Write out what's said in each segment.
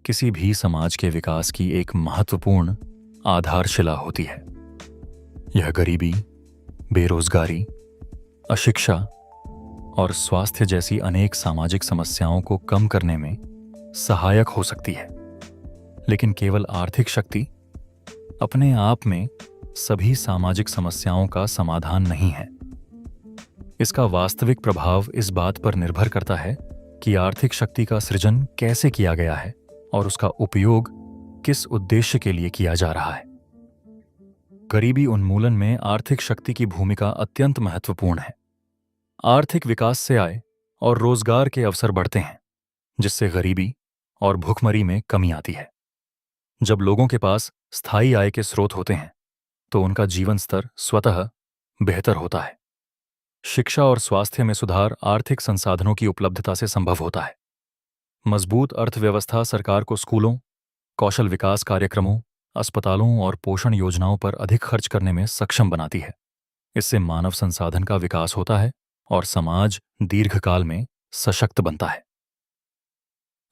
किसी भी समाज के विकास की एक महत्वपूर्ण आधारशिला होती है। यह गरीबी, बेरोजगारी, अशिक्षा और स्वास्थ्य जैसी अनेक सामाजिक समस्याओं को कम करने में सहायक हो सकती है। लेकिन केवल आर्थिक शक्ति अपने आप में सभी सामाजिक समस्याओं का समाधान नहीं है। इसका वास्तविक प्रभाव इस बात पर निर्भर करता है कि आर्थिक शक्ति का सृजन कैसे किया गया है और उसका उपयोग किस उद्देश्य के लिए किया जा रहा है। गरीबी उन्मूलन में आर्थिक शक्ति की भूमिका अत्यंत महत्वपूर्ण है। आर्थिक विकास से आय और रोजगार के अवसर बढ़ते हैं, जिससे गरीबी और भुखमरी में कमी आती है। जब लोगों के पास स्थायी आय के स्रोत होते हैं, तो उनका जीवन स्तर स्वतः बेहतर होता है। शिक्षा और स्वास्थ्य में सुधार आर्थिक संसाधनों की उपलब्धता से संभव होता है। मजबूत अर्थव्यवस्था सरकार को स्कूलों, कौशल विकास कार्यक्रमों, अस्पतालों और पोषण योजनाओं पर अधिक खर्च करने में सक्षम बनाती है। इससे मानव संसाधन का विकास होता है और समाज दीर्घकाल में सशक्त बनता है।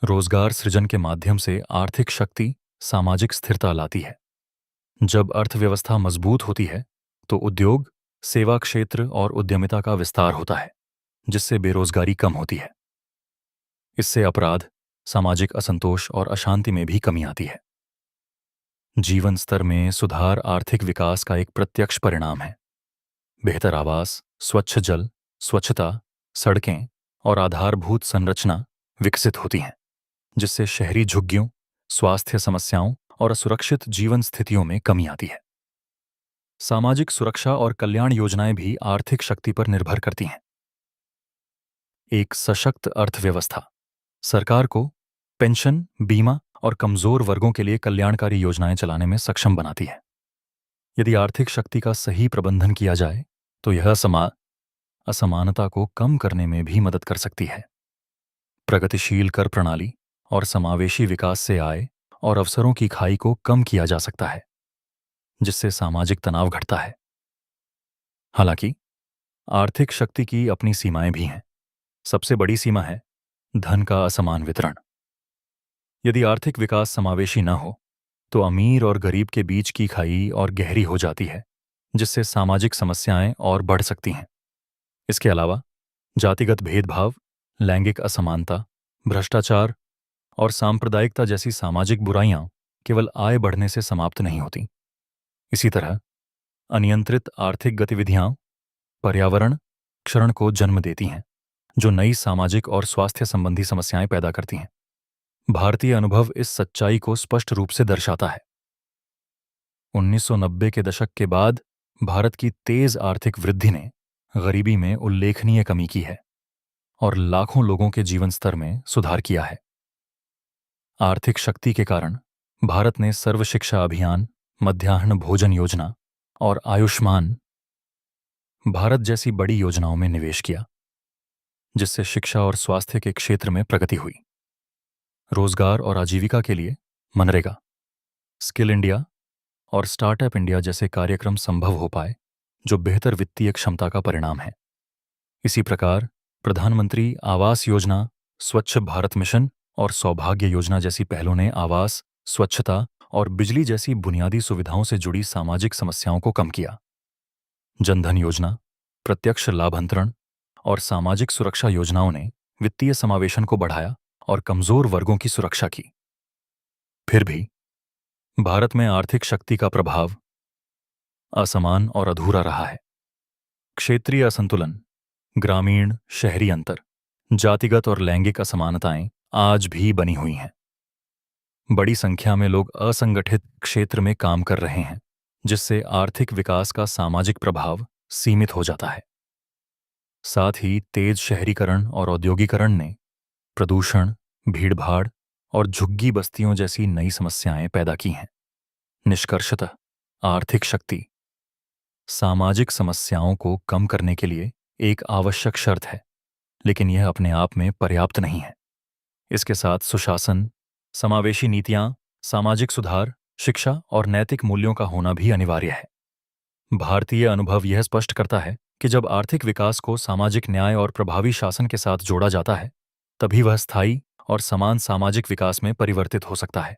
रोजगार सृजन के माध्यम से आर्थिक शक्ति सामाजिक स्थिरता लाती है। जब अर्थव्यवस्था मजबूत होती है, तो उद्योग, सेवा क्षेत्र और उद्यमिता का विस्तार होता है, जिससे बेरोजगारी कम होती है। इससे अपराध, सामाजिक असंतोष और अशांति में भी कमी आती है। जीवन स्तर में सुधार आर्थिक विकास का एक प्रत्यक्ष परिणाम है। बेहतर आवास, स्वच्छ जल, स्वच्छता, सड़कें और आधारभूत संरचना विकसित होती हैं, जिससे शहरी झुग्गियों, स्वास्थ्य समस्याओं और असुरक्षित जीवन स्थितियों में कमी आती है। सामाजिक सुरक्षा और कल्याण योजनाएं भी आर्थिक शक्ति पर निर्भर करती हैं। एक सशक्त अर्थव्यवस्था सरकार को पेंशन, बीमा और कमजोर वर्गों के लिए कल्याणकारी योजनाएं चलाने में सक्षम बनाती है। यदि आर्थिक शक्ति का सही प्रबंधन किया जाए, तो यह असमानता को कम करने में भी मदद कर सकती है। प्रगतिशील कर प्रणाली और समावेशी विकास से आय और अवसरों की खाई को कम किया जा सकता है, जिससे सामाजिक तनाव घटता है। हालांकि आर्थिक शक्ति की अपनी सीमाएं भी हैं। सबसे बड़ी सीमा है धन का असमान वितरण। यदि आर्थिक विकास समावेशी न हो, तो अमीर और गरीब के बीच की खाई और गहरी हो जाती है, जिससे सामाजिक समस्याएं और बढ़ सकती हैं। इसके अलावा जातिगत भेदभाव, लैंगिक असमानता, भ्रष्टाचार और सांप्रदायिकता जैसी सामाजिक बुराइयां केवल आय बढ़ने से समाप्त नहीं होती। इसी तरह अनियंत्रित आर्थिक गतिविधियां पर्यावरण क्षरण को जन्म देती हैं, जो नई सामाजिक और स्वास्थ्य संबंधी समस्याएं पैदा करती हैं। भारतीय अनुभव इस सच्चाई को स्पष्ट रूप से दर्शाता है। 1990 के दशक के बाद भारत की तेज आर्थिक वृद्धि ने गरीबी में उल्लेखनीय कमी की है और लाखों लोगों के जीवन स्तर में सुधार किया है। आर्थिक शक्ति के कारण भारत ने सर्व शिक्षा अभियान, मध्याह्न भोजन योजना और आयुष्मान भारत जैसी बड़ी योजनाओं में निवेश किया, जिससे शिक्षा और स्वास्थ्य के क्षेत्र में प्रगति हुई। रोजगार और आजीविका के लिए मनरेगा, स्किल इंडिया और स्टार्टअप इंडिया जैसे कार्यक्रम संभव हो पाए, जो बेहतर वित्तीय क्षमता का परिणाम है। इसी प्रकार प्रधानमंत्री आवास योजना, स्वच्छ भारत मिशन और सौभाग्य योजना जैसी पहलों ने आवास, स्वच्छता और बिजली जैसी बुनियादी सुविधाओं से जुड़ी सामाजिक समस्याओं को कम किया। जनधन योजना, प्रत्यक्ष लाभ अंतरण और सामाजिक सुरक्षा योजनाओं ने वित्तीय समावेशन को बढ़ाया और कमजोर वर्गों की सुरक्षा की। फिर भी भारत में आर्थिक शक्ति का प्रभाव असमान और अधूरा रहा है। क्षेत्रीय असंतुलन, ग्रामीण शहरी अंतर, जातिगत और लैंगिक असमानताएं आज भी बनी हुई हैं। बड़ी संख्या में लोग असंगठित क्षेत्र में काम कर रहे हैं, जिससे आर्थिक विकास का सामाजिक प्रभाव सीमित हो जाता है। साथ ही तेज शहरीकरण और औद्योगिकरण ने प्रदूषण, भीड़भाड़ और झुग्गी बस्तियों जैसी नई समस्याएं पैदा की हैं। निष्कर्षतः आर्थिक शक्ति सामाजिक समस्याओं को कम करने के लिए एक आवश्यक शर्त है, लेकिन यह अपने आप में पर्याप्त नहीं है। इसके साथ सुशासन, समावेशी नीतियां, सामाजिक सुधार, शिक्षा और नैतिक मूल्यों का होना भी अनिवार्य है। भारतीय अनुभव यह स्पष्ट करता है कि जब आर्थिक विकास को सामाजिक न्याय और प्रभावी शासन के साथ जोड़ा जाता है, तभी वह स्थायी और समान सामाजिक विकास में परिवर्तित हो सकता है।